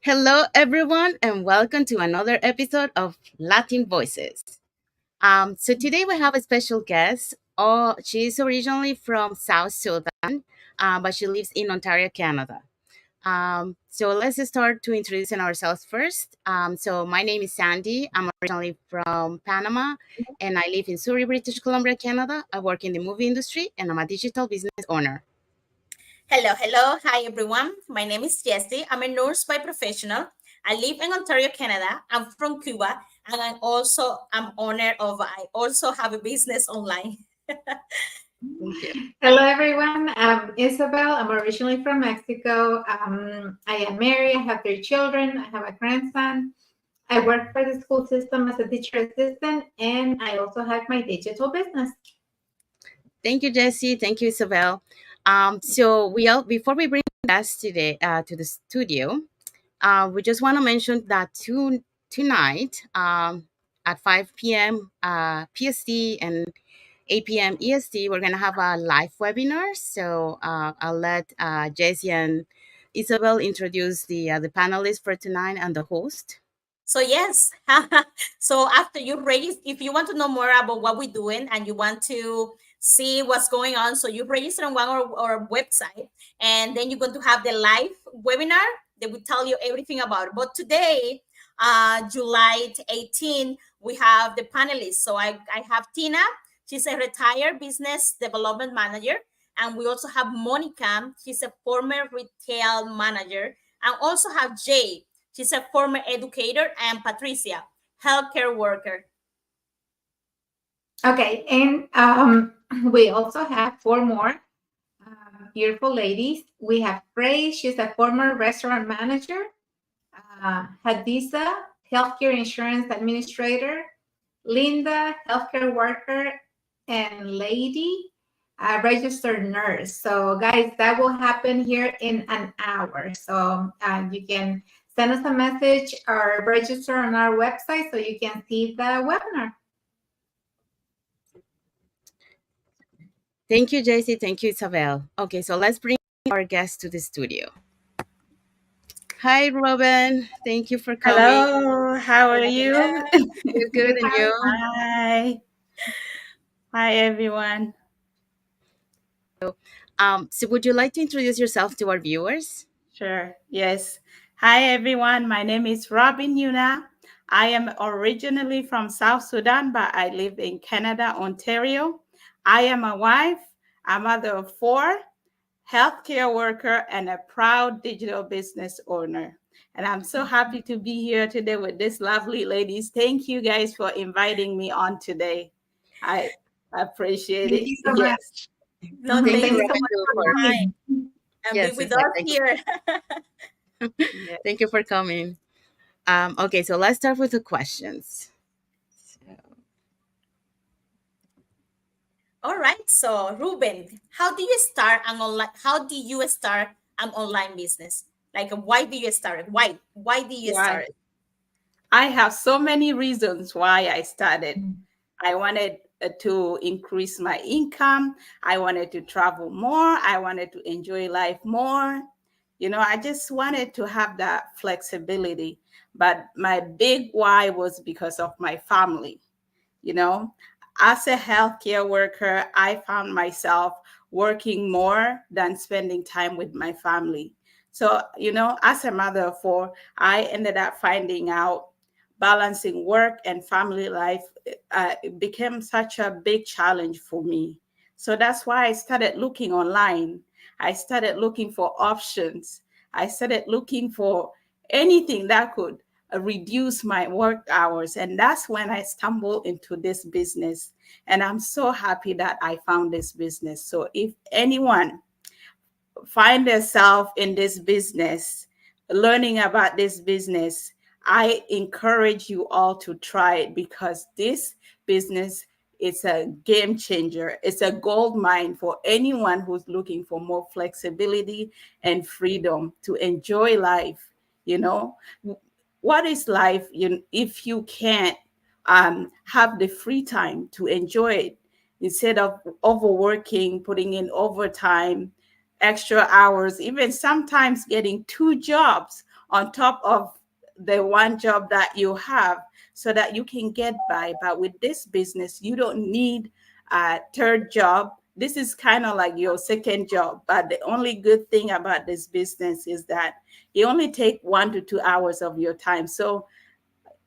Hello, everyone, and welcome to another episode of Latin Voices. So today we have a special guest. She's originally from South Sudan, but she lives in Ontario, Canada. So let's start to introducing ourselves first. So my name is Sandy. I'm originally from Panama, and I live in Surrey, British Columbia, Canada. I work in the movie industry, and I'm a digital business owner. Hello, hello. Hi, everyone. My name is Jessie. I'm a nurse by professional. I live in Ontario, Canada. I'm from Cuba, and I'm owner of. I also have a business online. Thank you. Hello, everyone. I'm Isabel. I'm originally from Mexico. I am married. I have 3 children. I have a grandson. I work for the school system as a teacher assistant, and I also have my digital business. Thank you, Jesse. Thank you, Isabel. So we all before we bring guests today to the studio, we just want to mention that tonight at 5 p.m. PST and 8 p.m. EST, we're gonna have a live webinar. So I'll let Jesse and Isabel introduce the panelists for tonight and the host. So yes, so after you register, if you want to know more about what we're doing and you want to see what's going on, so you register on one or website, and then you're going to have the live webinar that will tell you everything about it. But today, July 18, we have the panelists. So I have Tina. She's a retired business development manager. And we also have Monica. She's a former retail manager. And also have Jay. She's a former educator, and Patricia, healthcare worker. Okay, and we also have 4 more beautiful ladies. We have Frey. She's a former restaurant manager. Hadiza, healthcare insurance administrator. Linda, healthcare worker, and Lady, a registered nurse. So, guys, that will happen here in an hour. So, you can send us a message or register on our website so you can see the webinar. Thank you, Jesse. Thank you, Isabel. Okay, so let's bring our guest to the studio. Hi, Roben. Thank you for coming. Hello, how are you? You're good, and you? Hi. Hi, everyone. So would you like to introduce yourself to our viewers? Sure, yes. Hi, everyone. My name is Roben Yuna. I am originally from South Sudan, but I live in Canada, Ontario. I am a wife, a mother of 4, healthcare worker, and a proud digital business owner. And I'm so happy to be here today with these lovely ladies. Thank you guys for inviting me on today. I appreciate Thank it. you so Yes. much. No, Thank thank you, you Roben, so much too, for for coming and yes, be with exactly. us here. Yeah. Thank you for coming. Okay, so let's start with the questions. All right. So, Ruben, how do you start an online? How do you start an online business? Like, why do you start it? Why do you Why? start it? I have so many reasons why I started. I wanted to increase my income. I wanted to travel more. I wanted to enjoy life more. I just wanted to have that flexibility. But my big why was because of my family. You know, as a healthcare worker, I found myself working more than spending time with my family. So, as a mother of 4, I ended up finding out balancing work and family life it became such a big challenge for me. So that's why I started looking online. I started looking for options. I started looking for anything that could reduce my work hours. And that's when I stumbled into this business. And I'm so happy that I found this business. So if anyone find yourself in this business, learning about this business, I encourage you all to try it because this business is a game changer. It's a gold mine for anyone who's looking for more flexibility and freedom to enjoy life. You know, what is life if you can't have the free time to enjoy it instead of overworking, putting in overtime, extra hours, even sometimes getting 2 jobs on top of the one job that you have so that you can get by. But with this business, you don't need a third job. This is kind of like your second job. But the only good thing about this business is that it only take 1 to 2 hours of your time. So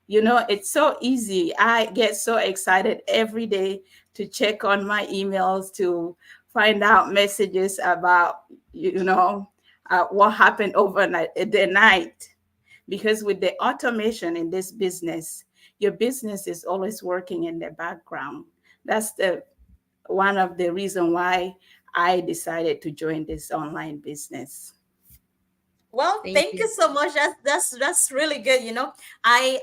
it's so easy. I get so excited every day to check on my emails to find out messages about, what happened overnight, the night. Because with the automation in this business, your business is always working in the background. That's the one of the reason why I decided to join this online business. Well, Thank thank you. you so much. That's really good. I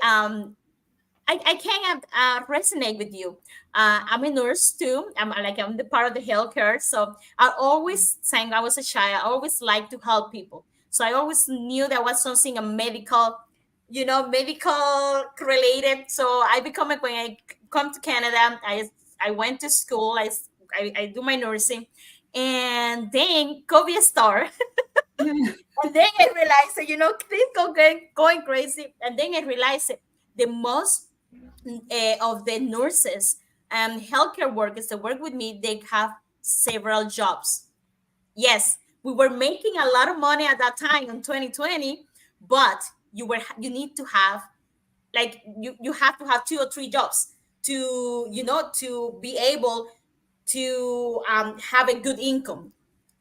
can't resonate with you. I'm a nurse too. I'm the part of the healthcare. So I always saying I was a child. I always like to help people. So I always knew there was something a medical, medical related. So I become when I come to Canada. I went to school. I do my nursing, and then COVID started. And then I realized that, things going crazy. And then I realized that the most of the nurses and healthcare workers that work with me, they have several jobs. Yes, we were making a lot of money at that time in 2020, but you need to have, like, you have to have 2 or 3 jobs to, to be able to have a good income.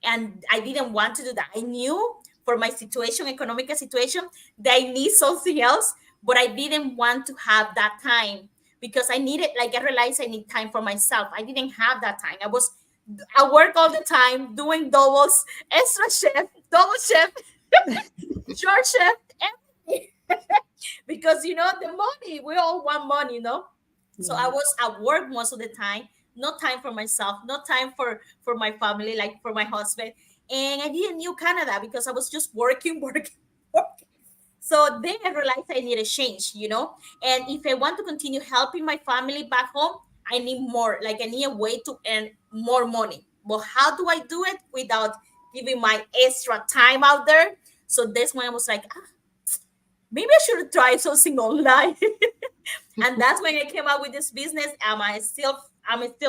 And I didn't want to do that. I knew for my situation, economic situation, that I need something else, but I didn't want to have that time because I needed, like, I realized I need time for myself. I didn't have that time. I work all the time doing doubles, extra chef, double chef, short chef, everything. Because the money, we all want money, so I Yeah. was at work most of the time, no time for myself, no time for my family, like for my husband. And I didn't knew Canada because I was just working, working, working. So then I realized I need a change, and if I want to continue helping my family back home, I need more, like I need a way to earn more money. But how do I do it without giving my extra time out there? So that's when I was like, maybe I should try something online. And that's when I came up with this business. I'm still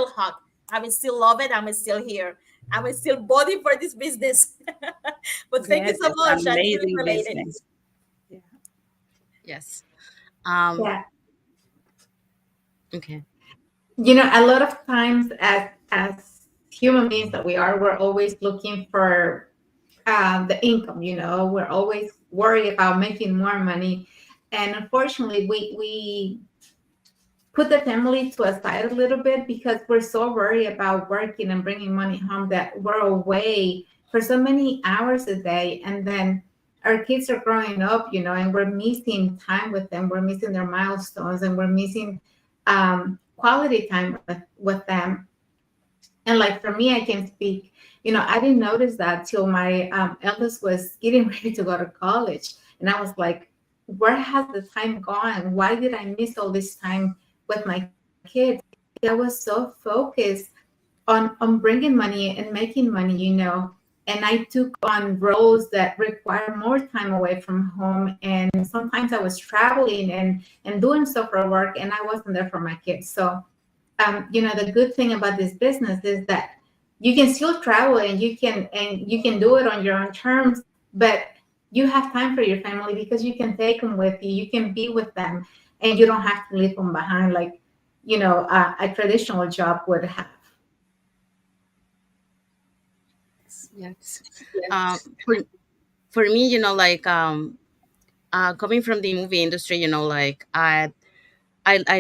hot. I still love it. I'm still here. I'm still body for this business. But thank you Yes, so it's much. an That's really amazing related. business. Yeah. Yes. Um, Yeah. okay. A lot of times as human beings that we are, we're always looking for the income. We're always worried about making more money, and unfortunately, we put the family to a side a little bit because we're so worried about working and bringing money home that we're away for so many hours a day, and then our kids are growing up, and we're missing time with them. We're missing their milestones, and we're missing quality time with them. And like for me, I can speak, I didn't notice that till my eldest was getting ready to go to college. And I was like, where has the time gone? Why did I miss all this time with my kids? I was so focused on bringing money and making money, and I took on roles that require more time away from home. And sometimes I was traveling and doing stuff for work, and I wasn't there for my kids. So the good thing about this business is that you can still travel and you can do it on your own terms, but you have time for your family because you can take them with you. You can be with them, and you don't have to leave them behind like a traditional job would have. Yes. Um, for for me, like coming from the movie industry, like I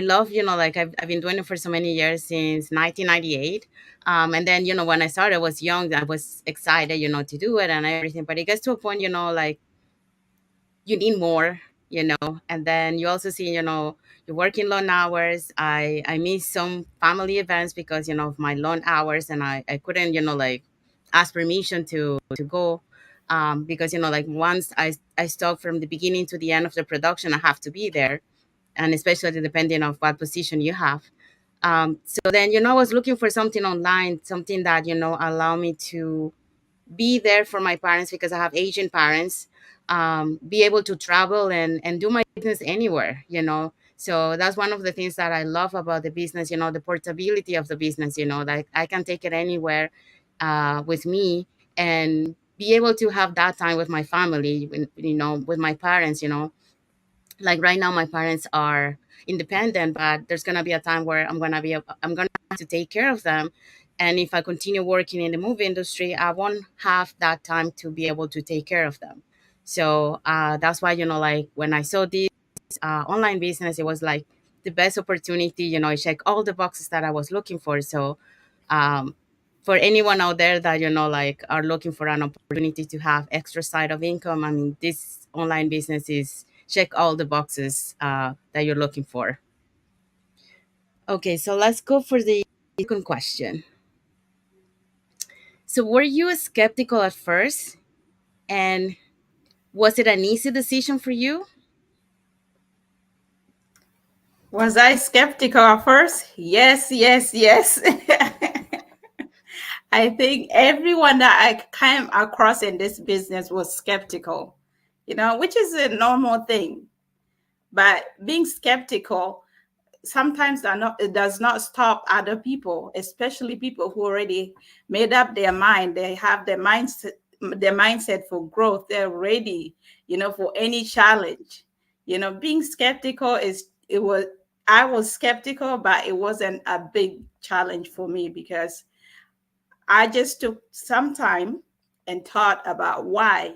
love, like I've been doing it for so many years since 1998. And then, when I started, I was young, I was excited, to do it and everything. But it gets to a point, like you need more, and then you also see, you're working long hours. I miss some family events because, of my long hours, and I couldn't, like ask permission to go. Because, like once I stop from the beginning to the end of the production, I have to be there, and especially depending on what position you have. So then, I was looking for something online, something that, allow me to be there for my parents because I have aging parents. be able to travel and do my business anywhere, you know. So that's one of the things that I love about the business, you know, the portability of the business, you know, like I can take it anywhere with me and be able to have that time with my family, you know, with my parents, you know. Like right now my parents are independent, but there's going to be a time where I'm going to have to take care of them. And if I continue working in the movie industry, I won't have that time to be able to take care of them. So that's why, you know, like when I saw this online business, it was like the best opportunity, you know. I check all the boxes that I was looking for. So um, for anyone out there that, you know, like are looking for an opportunity to have extra side of income, I mean, this online business is check all the boxes that you're looking for. Okay, so let's go for the second question. So were you skeptical at first, and was it an easy decision for you? Was I skeptical at first? Yes, yes, yes. I think everyone that I came across in this business was skeptical, you know, which is a normal thing. But being skeptical sometimes it does not stop other people, especially people who already made up their mind. They have their mindset for growth. They're ready, you know, for any challenge. You know, being skeptical I was skeptical, but it wasn't a big challenge for me because I just took some time and thought about why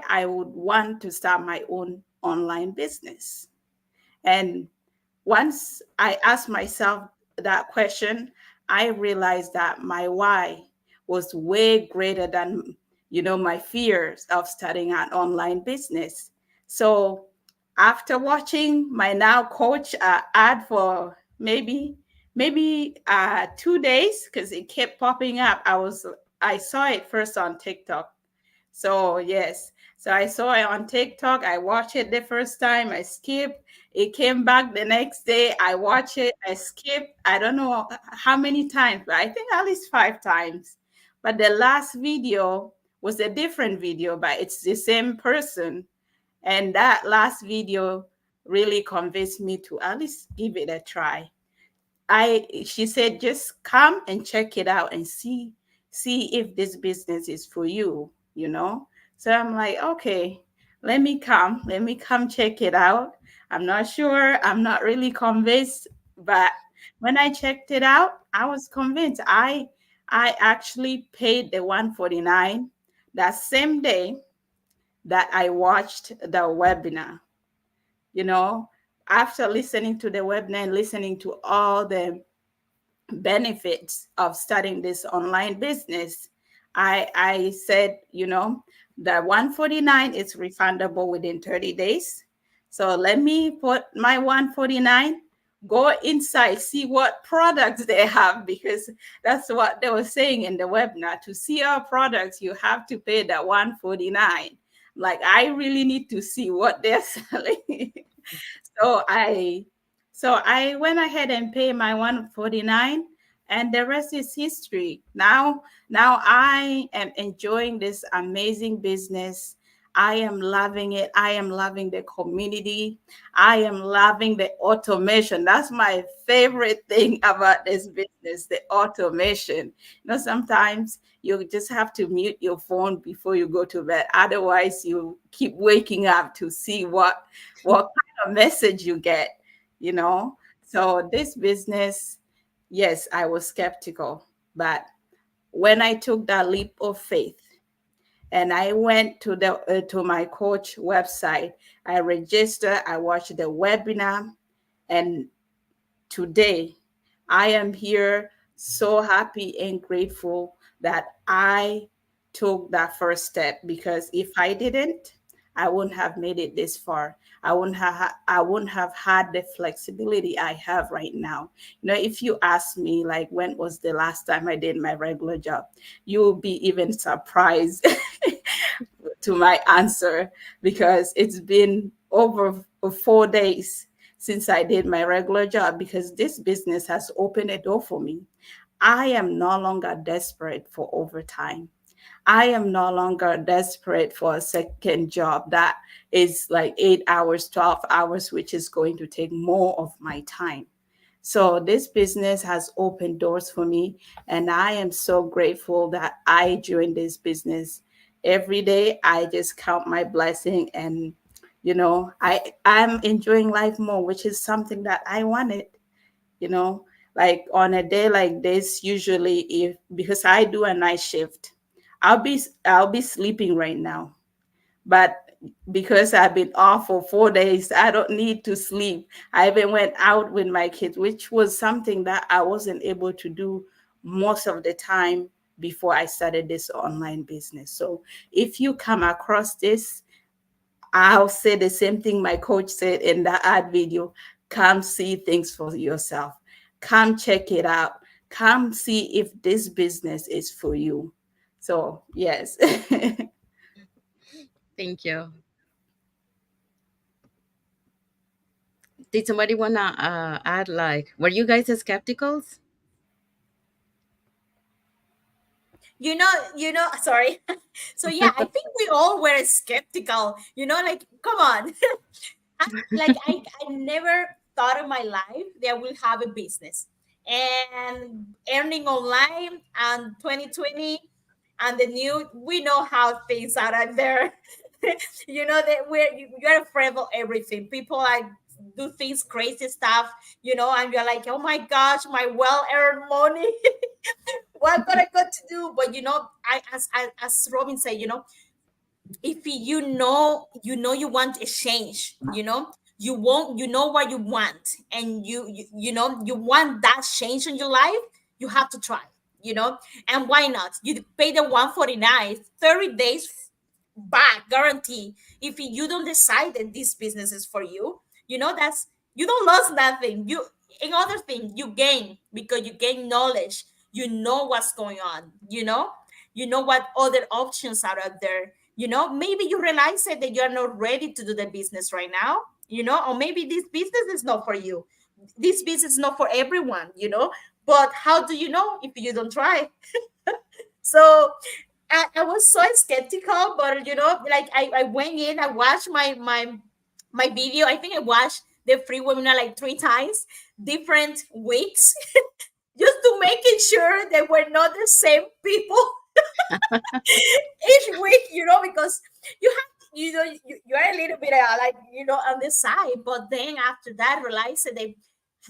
I would want to start my own online business. And once I asked myself that question, I realized that my why was way greater than, you know, my fears of starting an online business. So after watching my now coach ad for maybe 2 days, because it kept popping up, I saw it first on TikTok. So yes, so I saw it on TikTok. I watched it the first time. I skipped. It came back the next day. I watched it. I skipped. I don't know how many times, but I think at least 5 times. But the last video was a different video, but it's the same person. And that last video really convinced me to at least give it a try. She said, just come and check it out and see if this business is for you, you know. So I'm like, okay, let me come check it out. I'm not sure, I'm not really convinced, but when I checked it out, I was convinced. I actually paid the 149 that same day that I watched the webinar, you know. After listening to the webinar and listening to all the benefits of starting this online business, I said, you know, the 149 is refundable within 30 days. So let me put my 149, go inside, see what products they have, because that's what they were saying in the webinar. To see our products, you have to pay that 149. Like, I really need to see what they're selling. So I went ahead and paid my 149, and the rest is history. Now I am enjoying this amazing business. I am loving it. I am loving the community. I am loving the automation. That's my favorite thing about this business, the automation. You know, sometimes you just have to mute your phone before you go to bed. Otherwise, you keep waking up to see what kind of message you get, you know. So this business, yes, I was skeptical, but when I took that leap of faith and I went to my coach website, I registered, I watched the webinar, and today I am here so happy and grateful that I took that first step, because if I didn't, I wouldn't have made it this far. I wouldn't have had the flexibility I have right now. You know, if you ask me like when was the last time I did my regular job, you will be even surprised to my answer, because it's been over 4 days since I did my regular job, because this business has opened a door for me. I am no longer desperate for overtime. I am no longer desperate for a second job that is like 8 hours, 12 hours, which is going to take more of my time. So this business has opened doors for me, and I am so grateful that I joined this business. Every day I just count my blessing, and I'm enjoying life more, which is something that I wanted, you know. Like on a day like this, usually, if because I do a night shift, I'll be sleeping right now, but because I've been off for 4 days, I don't need to sleep. I even went out with my kids, which was something that I wasn't able to do most of the time before I started this online business. So if you come across this, I'll say the same thing my coach said in the ad video. Come see things for yourself. Come check it out. Come see if this business is for you. So, yes. Thank you. Did somebody wanna add, like, were you guys skepticals? Sorry. So yeah, I think we all were skeptical, like, come on. I never thought in my life that I will have a business and earning online and 2020 and the new, we know how things are out there. That you're afraid of everything. People like do things, crazy stuff, and you're like, oh my gosh, my well-earned money. What got I got to do? But as Robin said, if you want a change, you know what you want, and you want that change in your life, you have to try, and why not? You pay the 149, 30 days back guarantee. If you don't decide that this business is for you, that's, you don't lose nothing. You, in other thing, you gain, because you gain knowledge. You know what's going on, you know what other options are out there. Maybe you realize that you're not ready to do the business right now, or maybe this business is not for you. This business is not for everyone, but how do you know if you don't try? So I was so skeptical, but like I went in, I watched my video. I think I watched the free webinar like 3 times, different weeks, just to making sure that we're not the same people each week, because you have, you're a little bit like, on the side, but then after that, realize that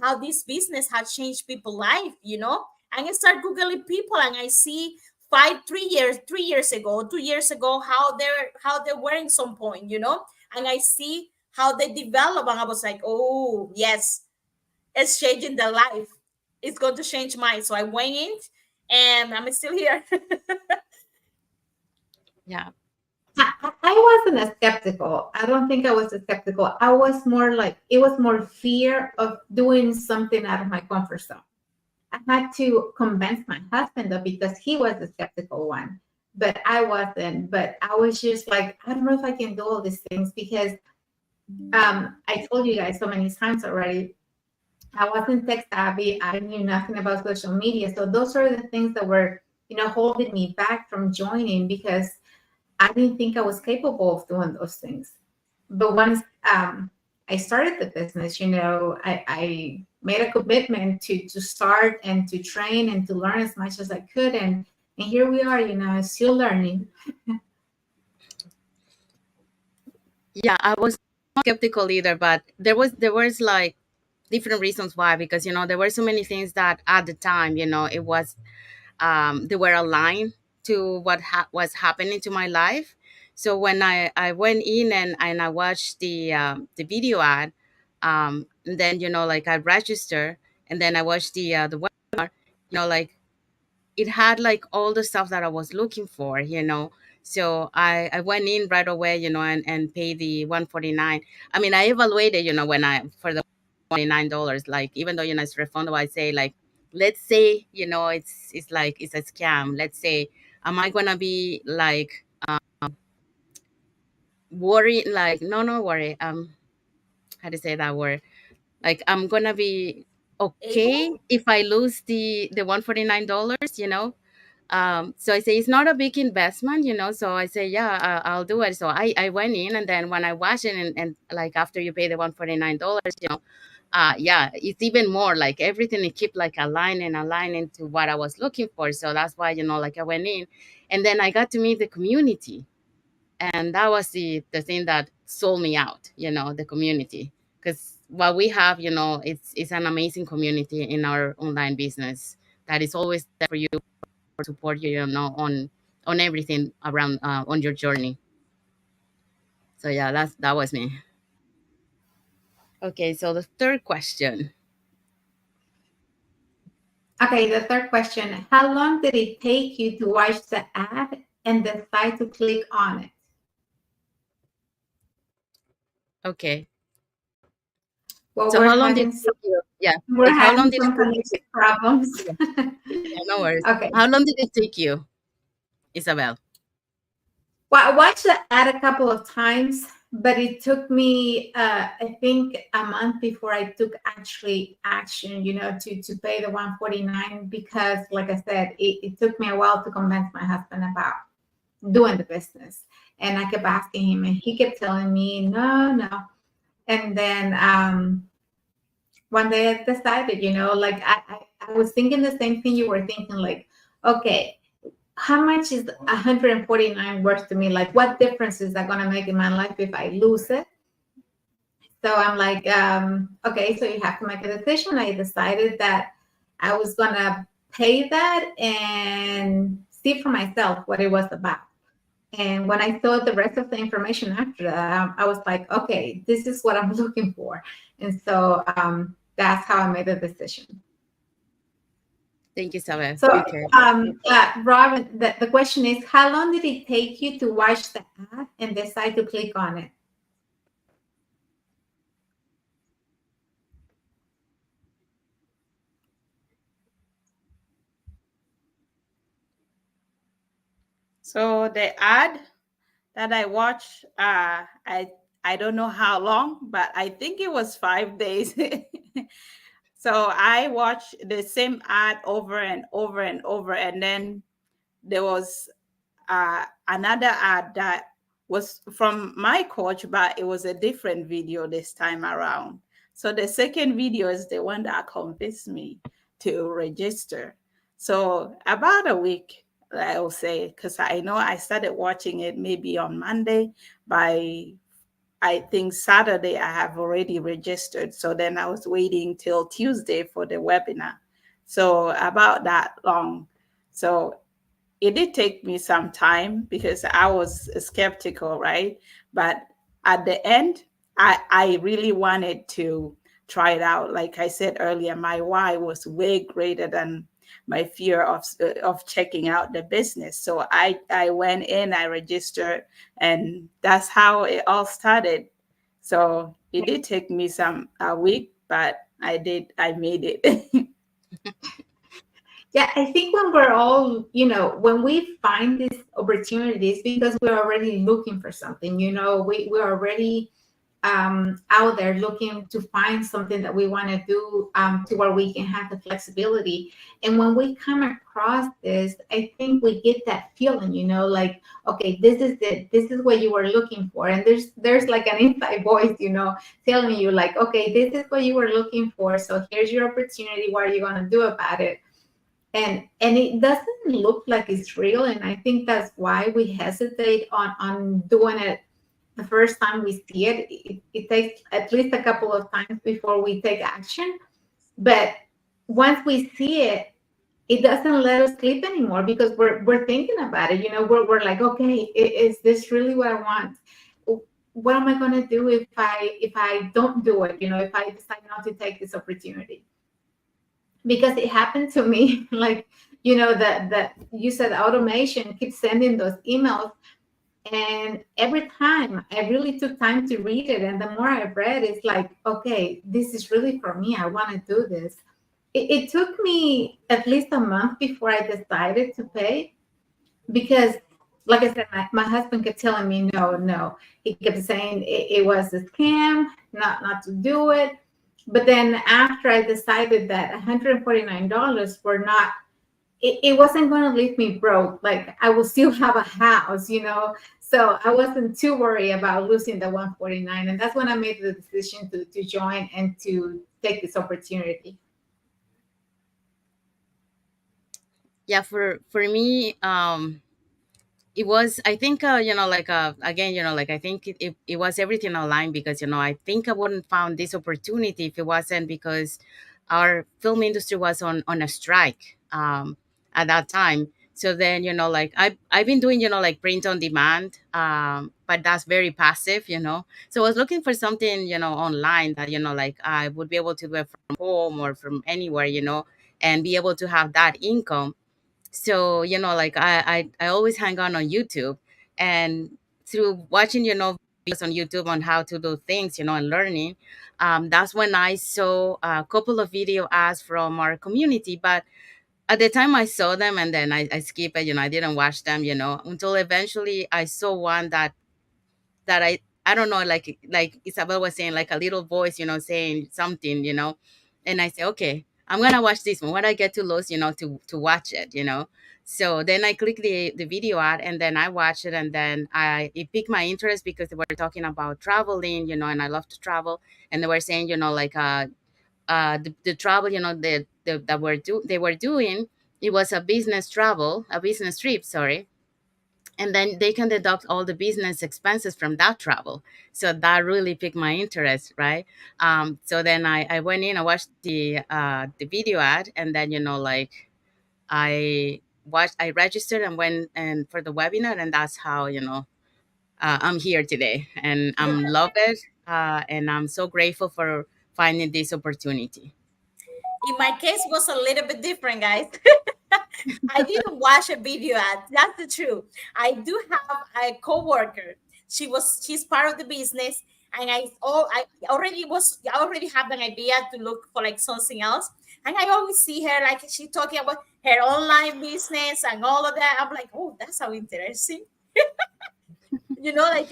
how this business has changed people's life, and I start Googling people, and I see 3 years ago, 2 years ago, how they were in some point, and I see how they develop, and I was like, oh, yes, it's changing their life. It's going to change mine. So I went in, and I'm still here. Yeah. I wasn't a skeptical. I don't think I was a skeptical. I was more like, it was more fear of doing something out of my comfort zone. I had to convince my husband though, because he was the skeptical one, but I wasn't. But I was just like, I don't know if I can do all these things, because I told you guys so many times already, I wasn't tech savvy. I knew nothing about social media. So those are the things that were, holding me back from joining, because I didn't think I was capable of doing those things. But once I started the business, I made a commitment to start and to train and to learn as much as I could. And here we are, still learning. Yeah, I was not skeptical either, but there was like different reasons why, because there were so many things that at the time, it was they were aligned to what was happening to my life. So when I went in and I watched the video ad, and then like I registered, and then I watched the webinar, like it had like all the stuff that I was looking for, So I went in right away, and paid the 149. I mean, I evaluated, when I for the $49, like even though it's refundable, I say like, let's say, it's like it's a scam. Let's say, am I gonna be like worried? Like, no, no worry. How to say that word? Like, I'm gonna be okay Able? if I lose the $149, So I say it's not a big investment, so I say, yeah, I'll do it. So I went in, and then when I watched it, and like after you pay the $149, yeah, it's even more like everything, it keep like aligning to what I was looking for. So that's why, like I went in, and then I got to meet the community, and that was the thing that sold me out, the community. Because what we have, it's an amazing community in our online business that is always there for you, or support you, on everything around, on your journey. So yeah, that was me. Okay, so the third question. Okay, the third question. How long did it take you to watch the ad and decide to click on it? Okay, Well, so how long did it take you? Yeah, we're like how long having did it some take you? connection problems. Yeah, yeah, no worries. Okay. How long did it take you, Isabel? Well, I watched the ad a couple of times, but it took me, I think, a month before I took actually action, to pay the 149, because, like I said, it took me a while to convince my husband about doing the business. And I kept asking him, and he kept telling me, no, no. And then one day I decided, like I was thinking the same thing you were thinking, like, okay, how much is 149 worth to me? Like, what difference is that going to make in my life if I lose it? So I'm like, okay, so you have to make a decision. I decided that I was going to pay that and see for myself what it was about. And when I saw the rest of the information after that, I was like, okay, this is what I'm looking for. And so that's how I made the decision. Thank you, Isabel. So, Okay. Robin, the question is, how long did it take you to watch the ad and decide to click on it? So the ad that I watched, I don't know how long, but I think it was 5 days. So I watched the same ad over and over and over, and then there was another ad that was from my coach, but it was a different video this time around. So the second video is the one that convinced me to register. So about a week, I will say, because I know I started watching it maybe on Monday. By I think Saturday I have already registered. So then I was waiting till Tuesday for the webinar. So about that long. So it did take me some time because I was skeptical, right? But at the end, I really wanted to try it out. Like I said earlier, my why was way greater than my fear of checking out the business. So I went in, I registered, and that's how it all started. So it did take me a week, but I made it. Yeah, I think when we're all, when we find these opportunities, because we're already looking for something, we're already out there looking to find something that we want to do, to where we can have the flexibility. And when we come across this, I think we get that feeling, like, okay, this is it. This is what you were looking for. And there's like an inside voice, telling you like, okay, this is what you were looking for. So here's your opportunity. What are you going to do about it? And it doesn't look like it's real. And I think that's why we hesitate on doing it the first time we see it. It takes at least a couple of times before we take action. But once we see it, it doesn't let us sleep anymore, because we're thinking about it. We're like, okay, is this really what I want? What am I going to do if I don't do it? If I decide not to take this opportunity? Because it happened to me. Like, that you said automation keeps sending those emails, and every time I really took time to read it, and the more I read, it's like, okay, this is really for me. I want to do this. It took me at least a month before I decided to pay, because, like I said, my husband kept telling me no, no. He kept saying it was a scam, not to do it. But then after I decided that $149 were not it wasn't going to leave me broke. Like I will still have a house, you know. So I wasn't too worried about losing the 149. And that's when I made the decision to join and to take this opportunity. Yeah, for me, it was, I think, like, again, like, I think it was everything aligned, because I think I wouldn't found this opportunity if it wasn't because our film industry was on a strike, at that time. So then, like, I've been doing, like, print on demand, but that's very passive. So I was looking for something, online that, like, I would be able to do it from home or from anywhere, and be able to have that income. So like, I always hang on YouTube, and through watching videos on YouTube on how to do things, and learning, that's when I saw a couple of video ads from our community. But at the time I saw them, and then I skipped it. I didn't watch them, until eventually I saw one that I don't know, like Isabel was saying, like a little voice, saying something, and I say, okay, I'm gonna watch this one. What I get to lose, to watch it. So then I click the video ad, and then I watch it, and then it piqued my interest because they were talking about traveling, and I love to travel, and they were saying, like, the travel, that they were doing, it was a business trip, sorry, and then they can deduct all the business expenses from that travel. So that really piqued my interest, right? So then I went in, I watched the video ad, and then like, I registered and went and for the webinar, and that's how I'm here today, and I'm love it, and I'm so grateful for finding this opportunity. In my case, was a little bit different, guys. I didn't watch a video ad. That's the truth. I do have a coworker. She's part of the business, and I already have an idea to look for like something else. And I always see her like she talking about her online business and all of that. I'm like, oh, that's so interesting. Like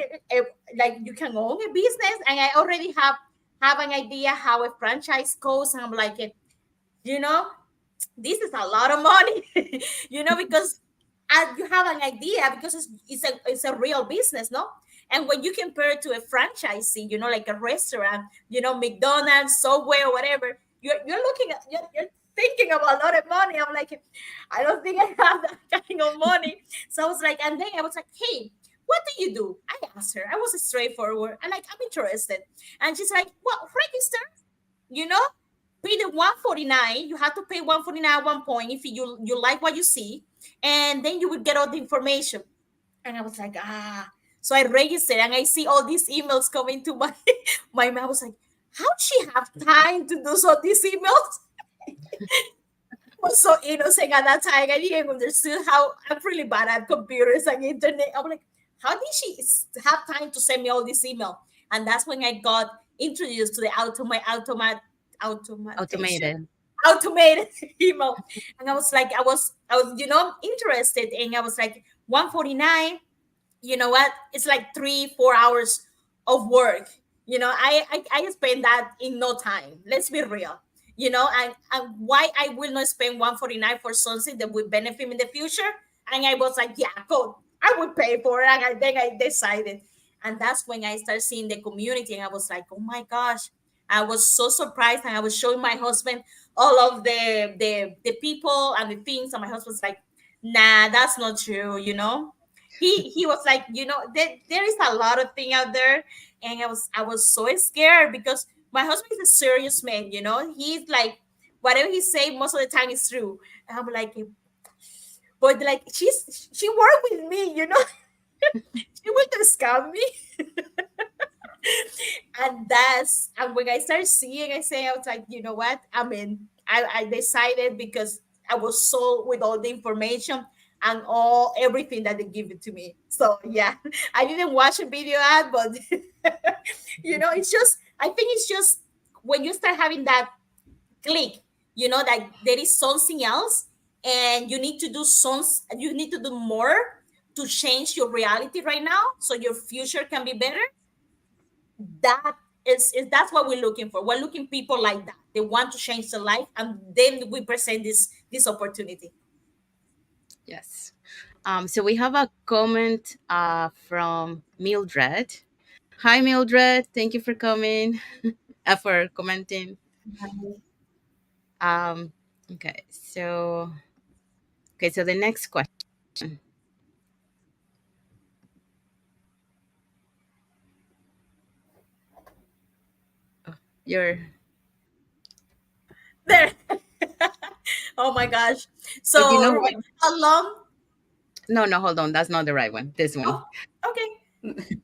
like you can own a business, and I already have an idea how a franchise goes, and I'm like, you know this is a lot of money. Because you have an idea, because it's a real business, no? And when you compare it to a franchisee, like a restaurant, McDonald's, Subway, or whatever, you're looking at, you're thinking about a lot of money. I'm like, I don't think I have that kind of money. So I was like, and then I was like, hey, what do you do? I asked her. I was straightforward, and like, I'm interested. And she's like, well, register, you know pay the 149. You have to pay 149 at one point if you like what you see, and then you would get all the information. And I was like, so I registered, and I see all these emails coming to my my mom. Was like, how she have time to do so these emails? Was so innocent at that time. I didn't understand how I'm really bad at computers and internet. I'm like, how did she have time to send me all this email? And that's when I got introduced to the automation Automated. automated email. And I was interested, and I was like, 149. You know what? It's like 3-4 hours of work. I spend that in no time. Let's be real. And why I will not spend 149 for something that would benefit me in the future? And I was like, yeah, cool. I would pay for it. And then I decided. And that's when I started seeing the community. And I was like, oh my gosh. I was so surprised. And I was showing my husband all of the people and the things. And my husband's like, nah, that's not true, he was like, there is a lot of thing out there. And I was so scared, because my husband is a serious man. He's like, whatever he say most of the time is true. And I'm like, but like, she worked with me. She would just scam me. And when I started seeing, I was like, you know what, I mean, I decided, because I was sold with all the information and everything that they give it to me. So yeah, I didn't watch a video ad, but it's just, I think it's just when you start having that click, that there is something else, and you need to do more to change your reality right now, so your future can be better. That is that's what we're looking for. We're looking people like that. They want to change their life, and then we present this opportunity. Yes. So we have a comment from Mildred. Hi, Mildred. Thank you for coming, for commenting. Um, okay. So the next question. Oh, you're There. Oh my gosh. oh, you So, know what? Robin, how long? No, no, hold on. That's not the right one. This one. Oh, okay.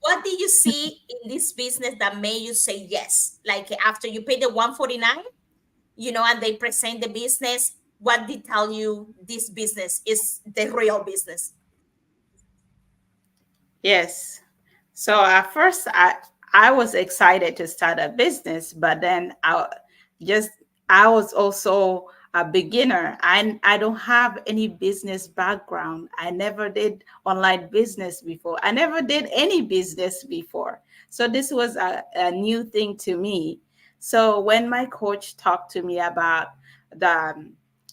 What did you see in this business that made you say yes? Like after you pay the 149, and they present the business, what did tell you this business is the real business? Yes. So at first, I was excited to start a business, but then just I was also a beginner. I don't have any business background. I never did online business before. I never did any business before. So this was a new thing to me. So when my coach talked to me about the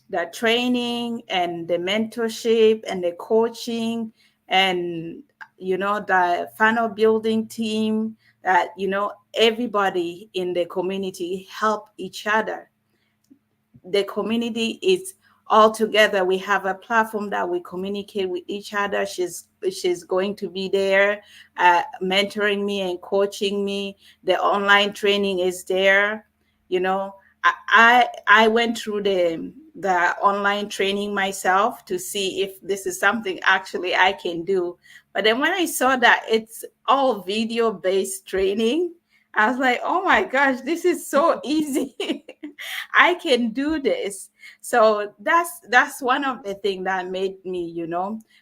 the training and the mentorship and the coaching and the funnel building team, that everybody in the community help each other. The community is all together. We have a platform that we communicate with each other. She's going to be there, mentoring me and coaching me. The online training is there. you know I went through the online training myself to see if this is something actually I can do. But then when I saw that it's all video based training, I was like, oh my gosh, this is so easy. I can do this. So that's one of the things that made me,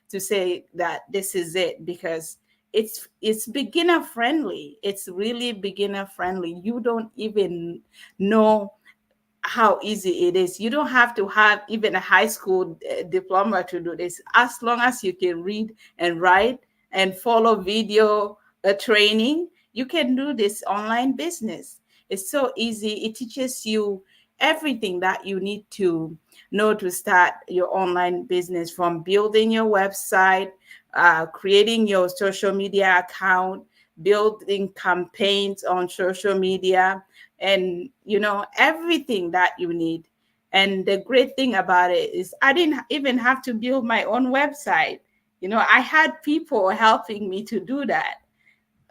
to say that this is it, because it's beginner friendly. It's really beginner friendly. You don't even know how easy it is. You don't have to have even a high school diploma to do this. As long as you can read and write and follow video training, you can do this online business. It's so easy. It teaches you everything that you need to know to start your online business, from building your website, creating your social media account, building campaigns on social media, and everything that you need. And the great thing about it is I didn't even have to build my own website. I had people helping me to do that.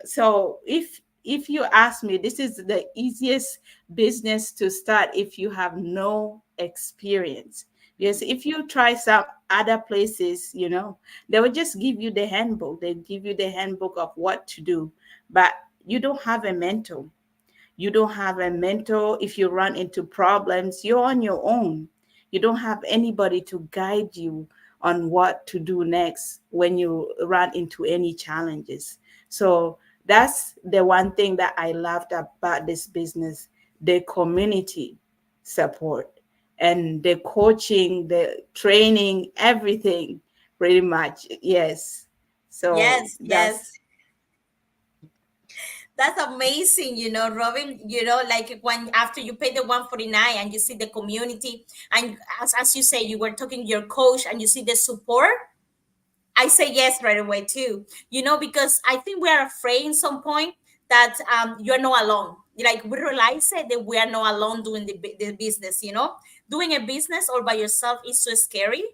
So if you ask me, this is the easiest business to start if you have no experience. Because if you try some other places, they will just give you the handbook. They give you the handbook of what to do, but you don't have a mentor. You don't have a mentor. If you run into problems, you're on your own. You don't have anybody to guide you on what to do next when you run into any challenges. So that's the one thing that I loved about this business: the community support and the coaching, the training, everything, pretty much. Yes. So Yes, yes. that's That's amazing, Robin. Like when after you pay the 149 and you see the community, and as you say, you were talking to your coach and you see the support, I say yes right away too. Because I think we are afraid in some point that you're not alone. Like we realize it, that we are not alone doing the business. Doing a business all by yourself is so scary,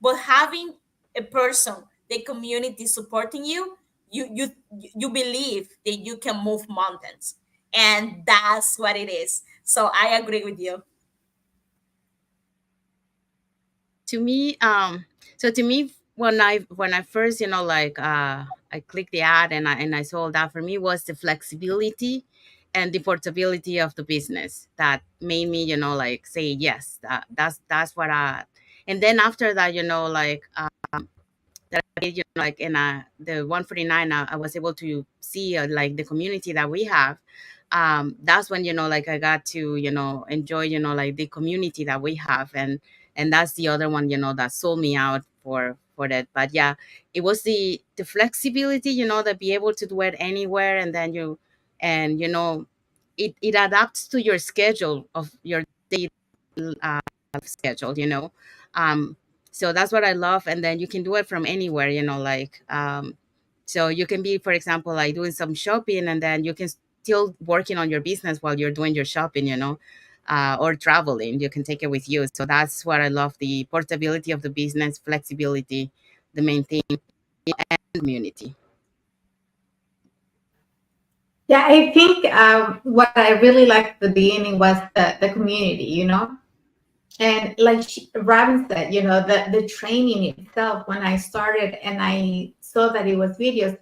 but having a person, the community supporting you, you believe that you can move mountains, and that's what it is. So I agree with you. To me, when I first, I clicked the ad and I saw that, for me was the flexibility and the portability of the business that made me, like, say yes. That's what I. And then after that, that I did, like in the 149, I was able to see, like, the community that we have. That's when, like, I got to, enjoy, like, the community that we have. And that's the other one, that sold me out for that. But yeah, it was the flexibility, to be able to do it anywhere. And then it adapts to your schedule, of your daily schedule. um So that's what I love. And then you can do it from anywhere, like so you can be, for example, like doing some shopping, and then you can still working on your business while you're doing your shopping, or traveling. You can take it with you. So that's what I love: the portability of the business, flexibility, the main thing, and community. Yeah, I think what I really liked at the beginning was the community, and like Robin said, the training itself. When I started and I saw that it was videos,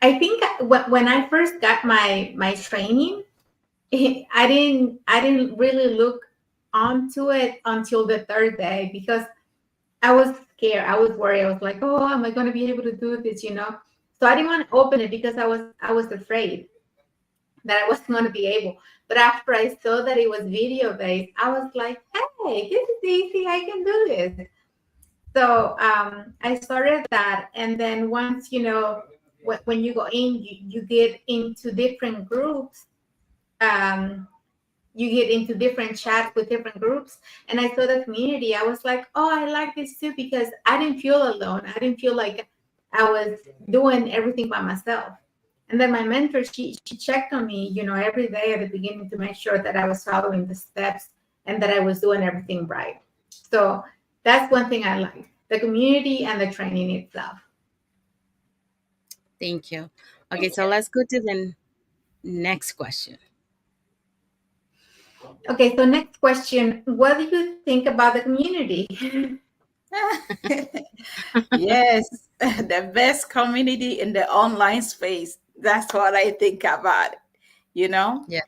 I think when I first got my training, I didn't really look onto it until the third day, because I was scared. I was worried. I was like, oh, am I going to be able to do this? So I didn't want to open it because I was afraid that I wasn't going to be able. But after I saw that it was video based, I was like, hey, this is easy. I can do this. So I started that. And then once, when you go in, you get into different groups. You get into different chats with different groups. And I saw the community. I was like, oh, I like this too, because I didn't feel alone. I didn't feel like I was doing everything by myself. And then my mentor, she checked on me, every day at the beginning, to make sure that I was following the steps and that I was doing everything right. So that's one thing I like: the community and the training itself. Thank you. Okay, so let's go to the next question. Okay, so next question: what do you think about the community? Yes, the best community in the online space. That's what I think about it. You know, Yeah.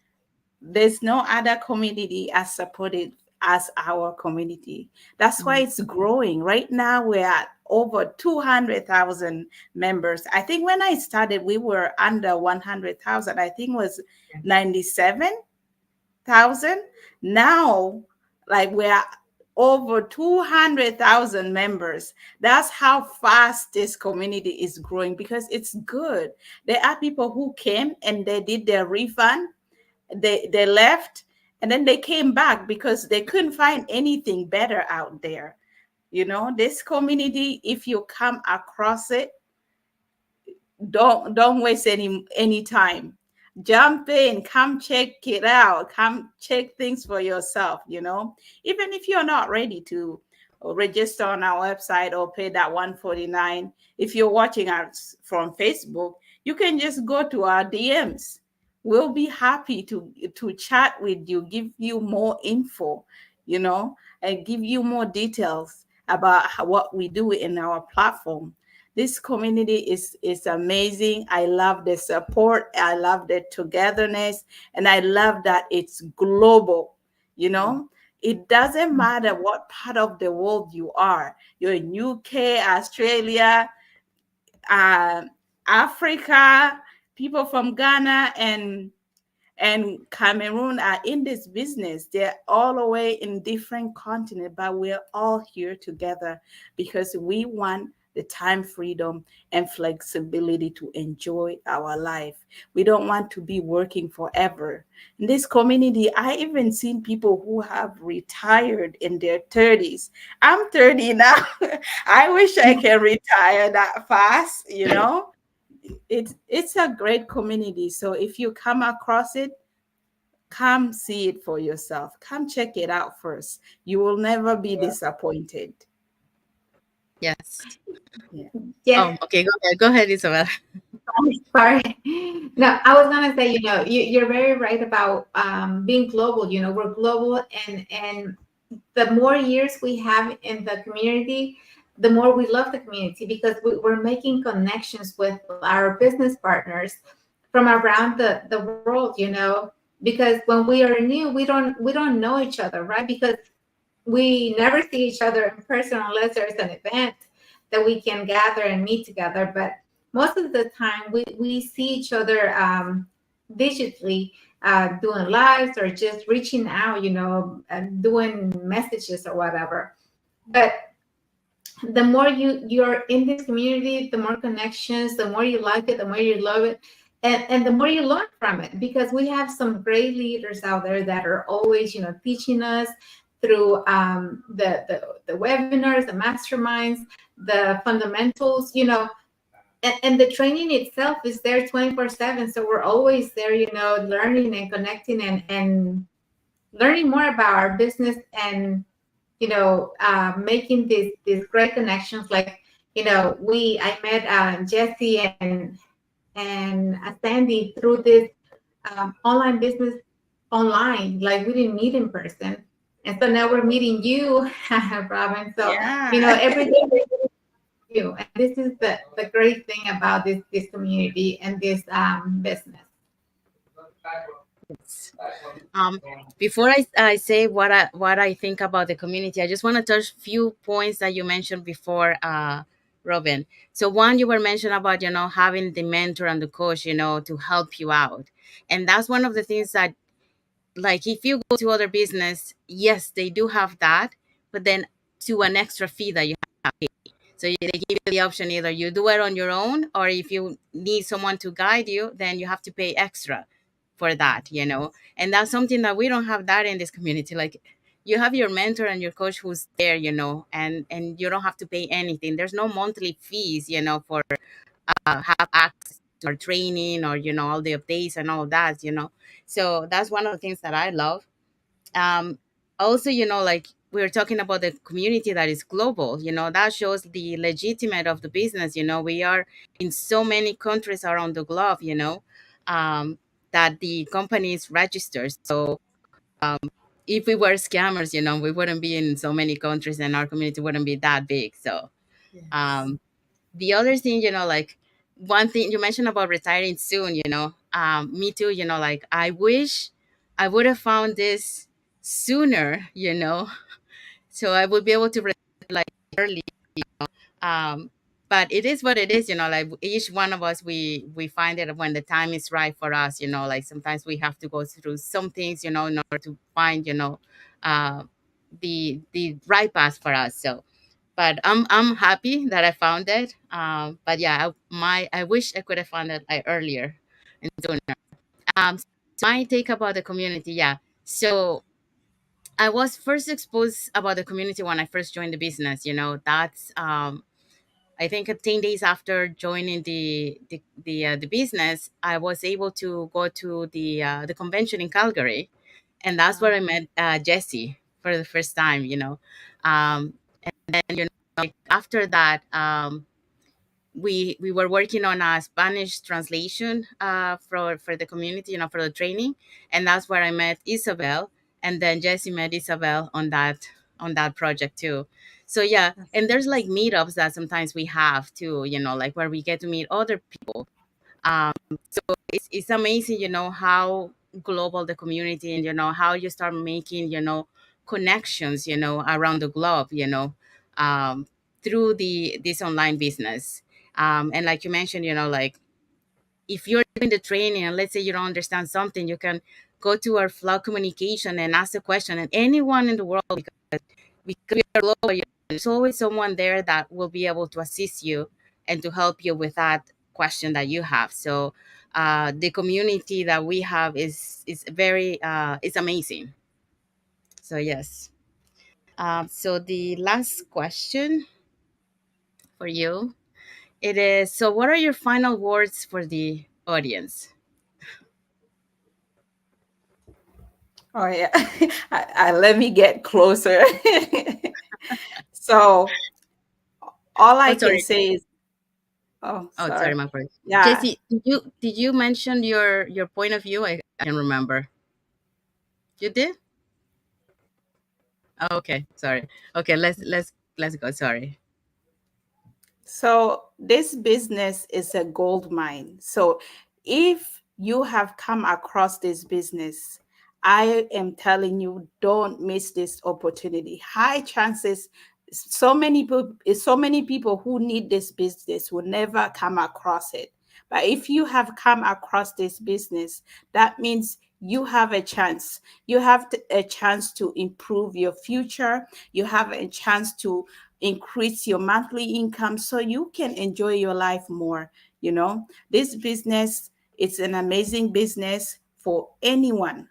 there's no other community as supported as our community. That's why Mhm. it's growing. Right now, we're at over 200,000 members. I think when I started, we were under 100,000. I think it was 97,000. Now, like, we're over 200,000 members. That's how fast this community is growing, because it's good. There are people who came and they did their refund, they left, and then they came back because they couldn't find anything better out there. This community, if you come across it, don't waste any time. Jump in, come check it out, come check things for yourself. Even if you're not ready to register on our website or pay that 149, if you're watching us from Facebook, you can just go to our DMs. We'll be happy to chat with you, give you more info, and give you more details about what we do in our platform. This community is amazing. I love the support. I love the togetherness, and I love that it's global. It doesn't matter what part of the world you are. You're in UK, Australia, uh, Africa, people from Ghana and Cameroon are in this business. They're all the way in different continents, but we're all here together because we want the time freedom and flexibility to enjoy our life. We don't want to be working forever. In this community, I even seen people who have retired in their 30s. I'm 30 now. I wish I can retire that fast. It's a great community. So if you come across it, come see it for yourself. Come check it out first. You will never be disappointed. Yes. Yeah. Yes. Oh, okay. Go ahead, Isabel. Sorry. No, I was gonna say, you're very right about being global. We're global, and the more years we have in the community, the more we love the community, because we're making connections with our business partners from around the world. Because when we are new, we don't know each other, right? Because we never see each other in person unless there's an event that we can gather and meet together. But most of the time, we see each other digitally, doing lives or just reaching out, doing messages or whatever. But the more you're in this community, the more connections, the more you like it, the more you love it, and the more you learn from it, because we have some great leaders out there that are always, teaching us through the webinars, the masterminds, the fundamentals, and the training itself is there 24/7. So we're always there, learning and connecting and learning more about our business, and making these great connections. Like, I met Jesse and Sandy through this online business online. Like, we didn't meet in person, and so now we're meeting you, Robin. So Yeah. every day we're meeting you, and this is the great thing about this community and this business. Um, before I say what I think about the community, I just want to touch few points that you mentioned before, Robin. So one, you were mentioning about having the mentor and the coach, to help you out, and that's one of the things that, like, if you go to other business, yes, they do have that, but then to an extra fee that you have to pay. So they give you the option, either you do it on your own, or if you need someone to guide you, then you have to pay extra for that. And that's something that we don't have that in this community. Like, you have your mentor and your coach who's there, and you don't have to pay anything. There's no monthly fees, for have access to our training, or all the updates and all that. So that's one of the things that I love. um Also, like, we were talking about the community that is global. That shows the legitimate of the business. We are in so many countries around the globe. Um that the company is registered. So if we were scammers, we wouldn't be in so many countries, and our community wouldn't be that big. So Yes. um the other thing, like, one thing you mentioned about retiring soon, me too. Like, I wish I would have found this sooner, so I would be able to retire, like, early. um but it is what it is. Like, each one of us, we find it when the time is right for us. Like, sometimes we have to go through some things, in order to find, uh the right path for us. So, but I'm happy that I found it. But yeah, I wish I could have found it, like, earlier and sooner. So my take about the community, yeah. So I was first exposed about the community when I first joined the business. That's I think 10 days after joining the business, I was able to go to the convention in Calgary, and that's where Wow. I met Jesse for the first time. Um, and then, like, after that, we were working on a Spanish translation for the community, for the training, and that's where I met Isabel, and then Jesse met Isabel on that project too. So yeah, That's and there's, like, nice. meetups that sometimes we have too, like, where we get to meet other people. um, so it's amazing, how global the community, and how you start making, connections, around the globe, um, through this online business. And like you mentioned, like, if you're doing the training and let's say you don't understand something, you can go to our flow communication and ask the question, and anyone in the world, because we are global, there's always someone there that will be able to assist you and to help you with that question that you have. So the community that we have is very it's amazing. So yes. So the last question for you, it is, so what are your final words for the audience? Oh yeah. Let me get closer. So all Oh, I can sorry. say is, oh, Oh, sorry, sorry. my fault. Yeah. Jesse, did you mention your point of view? I can remember. You did? Oh, okay, sorry. Okay, let's go. Sorry. So this business is a gold mine. So if you have come across this business, I am telling you, don't miss this opportunity. High chances, so many people who need this business will never come across it. But if you have come across this business, that means you have a chance. You have a chance to improve your future. You have a chance to increase your monthly income so you can enjoy your life more. This business, it's an amazing business for anyone.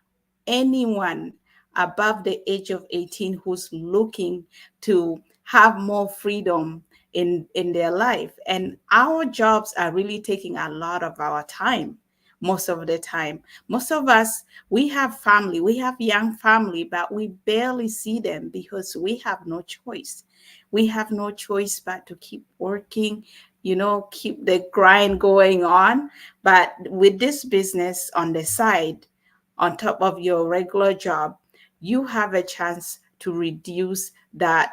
above the age of 18 who's looking to have more freedom in their life. And our jobs are really taking a lot of our time most of the time. Most of us, we have family, we have young family, but we barely see them because we have no choice. We have no choice but to keep working, keep the grind going on. But with this business on the side, on top of your regular job, you have a chance to reduce that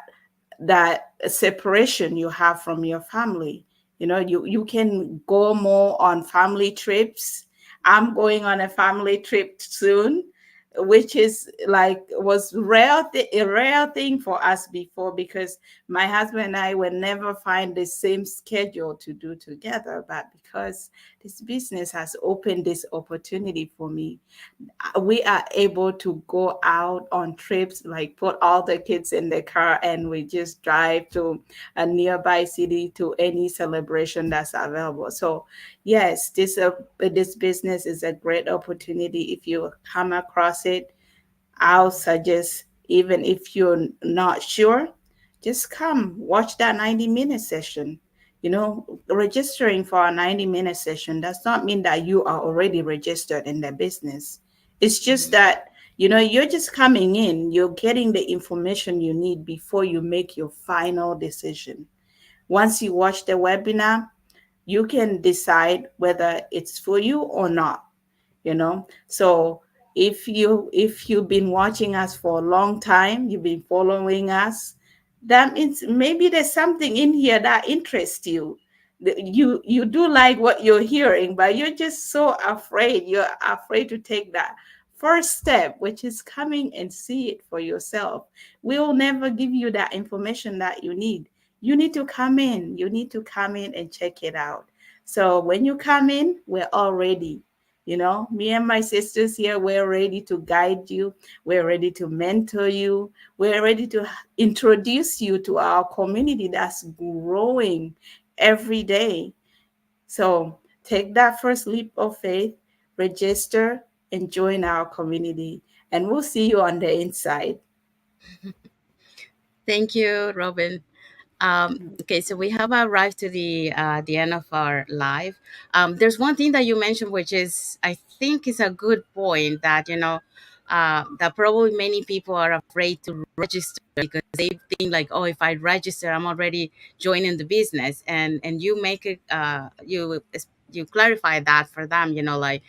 separation you have from your family. You can go more on family trips. I'm going on a family trip soon, which is like was a rare thing for us before, because my husband and I will never find the same schedule to do together. But because this business has opened this opportunity for me, we are able to go out on trips, like put all the kids in the car and we just drive to a nearby city to any celebration that's available. So yes, this business is a great opportunity. If you come across it, I'll suggest, even if you're not sure, just come watch that 90-minute session. Registering for a 90-minute session does not mean that you are already registered in the business. It's just that, you're just coming in, you're getting the information you need before you make your final decision. Once you watch the webinar, you can decide whether it's for you or not. So if you've been watching us for a long time, you've been following us, that means maybe there's something in here that interests you. You do like what you're hearing, but you're just so afraid. You're afraid to take that first step, which is coming and see it for yourself. We'll never give you that information that you need. You need to come in. You need to come in and check it out. So when you come in, we're all ready. Me and my sisters here, we're ready to guide you. We're ready to mentor you. We're ready to introduce you to our community that's growing every day. So take that first leap of faith, register, and join our community. And we'll see you on the inside. Thank you, Robin. Okay, so we have arrived to the end of our live. There's one thing that you mentioned, which is I think is a good point, that that probably many people are afraid to register because they think like, oh, if I register, I'm already joining the business, and you make it you clarify that for them. Like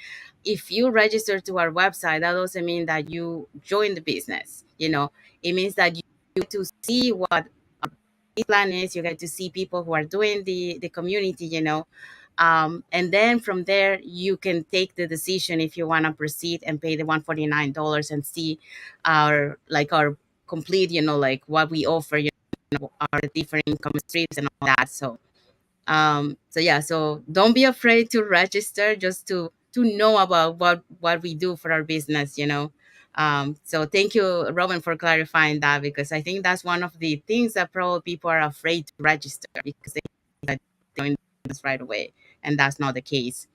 if you register to our website, that doesn't mean that you join the business. It means that you get to see what this plan is. You get to see people who are doing the community, and then from there you can take the decision if you want to proceed and pay the $149 and see our complete, like what we offer, our different income streams and all that. So yeah, so don't be afraid to register, just to know about what we do for our business. So thank you, Robin, for clarifying that, because I think that's one of the things that probably people are afraid to register because they think that they're doing this right away, and that's not the case.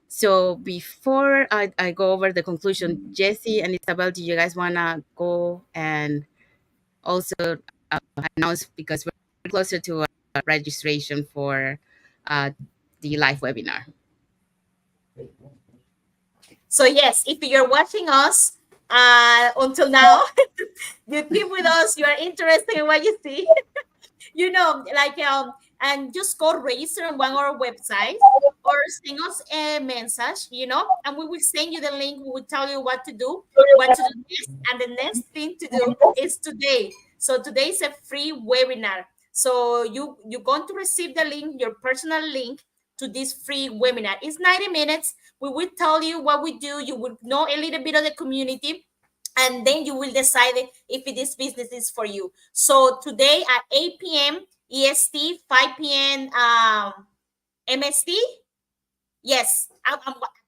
So before I go over the conclusion, Jesse and Isabel, do you guys want to go and also announce, because we're closer to registration for uh, the live webinar? So yes, if you're watching us until now, you keep with us, you are interested in what you see, and just go register on one of our websites or send us a message, and we will send you the link. We will tell you what to do, what to do next. And the next thing to do is today. So today is a free webinar. So you're going to receive the link, your personal link to this free webinar. It's 90 minutes. We will tell you what we do. You will know a little bit of the community, and then you will decide if this business is for you. So today at 8 p.m. EST, 5 p.m. MST. Yes,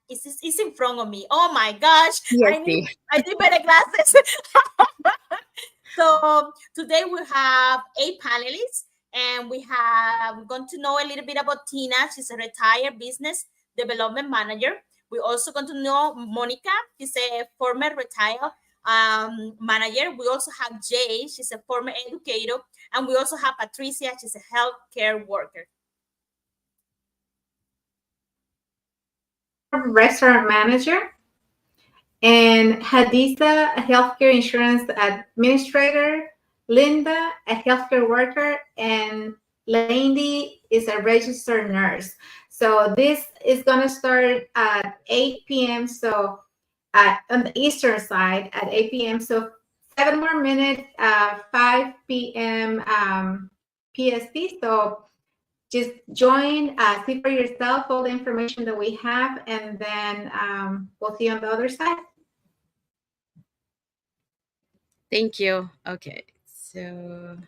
it's in front of me. Oh my gosh, Yes, I need better glasses. So today we have 8 panelists, and we're going to know a little bit about Tina. She's a retired business development manager. We're also going to know Monica. She's a former retired manager. We also have Jay, she's a former educator, and we also have Patricia, she's a healthcare worker. Restaurant manager, and Hadiza, a healthcare insurance administrator, Linda, a healthcare worker, and Landy is a registered nurse. So this is going to start at 8 p.m. So on the Eastern side at 8 p.m. So 7 more minutes, 5 p.m. PST. So just join, see for yourself all the information that we have, and then we'll see you on the other side. Thank you. Okay. So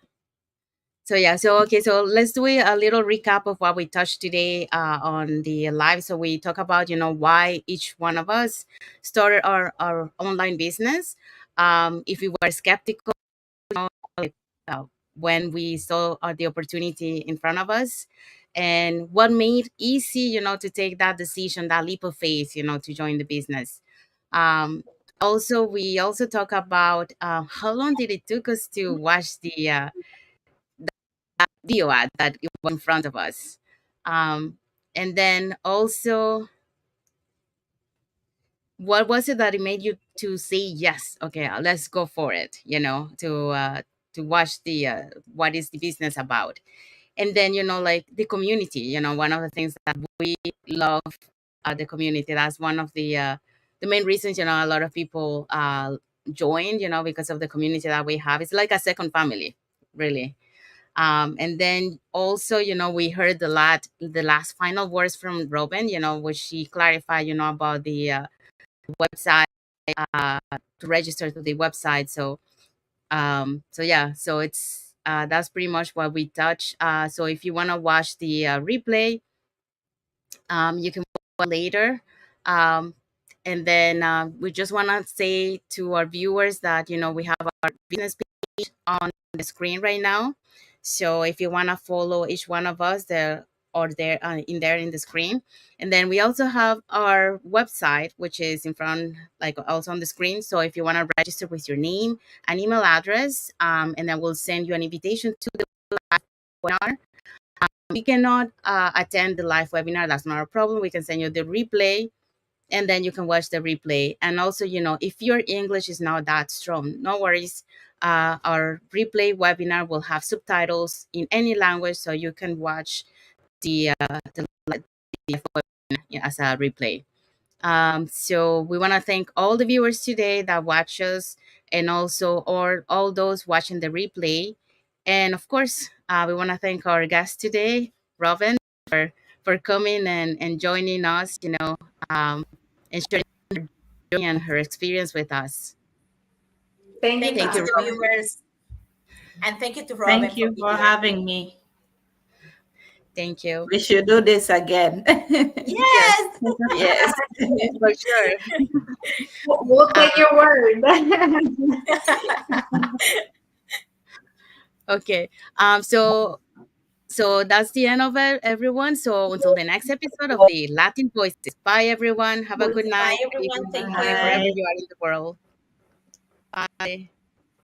let's do a little recap of what we touched today on the live. So we talk about, why each one of us started our online business. If we were skeptical, like, when we saw the opportunity in front of us, and what made easy, to take that decision, that leap of faith, to join the business. Also, we also talk about how long did it took us to watch the video ad that it was in front of us. And then also, what was it that it made you to say yes? Okay, let's go for it. To watch the what is the business about, and then like the community. One of the things that we love the community. That's one of the main reasons. A lot of people joined. Because of the community that we have. It's like a second family, really. And then also, we heard the last final words from Roben, which she clarified, about the website, to register to the website. So yeah, so it's that's pretty much what we touch. So if you want to watch the replay, you can watch later. Um, and then we just want to say to our viewers that, we have our business page on the screen right now. So if you want to follow each one of us there or there in the screen, and then we also have our website, which is in front, like also on the screen. So if you want to register with your name and email address, and then we'll send you an invitation to the live webinar. We cannot attend the live webinar. That's not a problem. We can send you the replay, and then you can watch the replay. And also, if your English is not that strong, no worries. Our replay webinar will have subtitles in any language, so you can watch the webinar as a replay. So we want to thank all the viewers today that watch us, and also all those watching the replay. And of course, we want to thank our guest today, Robin, for coming and joining us, and sharing her journey and her experience with us. Thank you, Thank you Thank to you, the Pablo. Robin. viewers, and thank you to Robin Thank for you being for here. having me. Thank you. We should do this again. Yes, Yes. Yes. for sure. We'll take your word. Okay. So that's the end of it, everyone. So until the next episode of the Latin Voices. Bye, everyone. Have a good Bye, night, everyone. evening, Thank wherever you. Bye. you are in the world. Bye.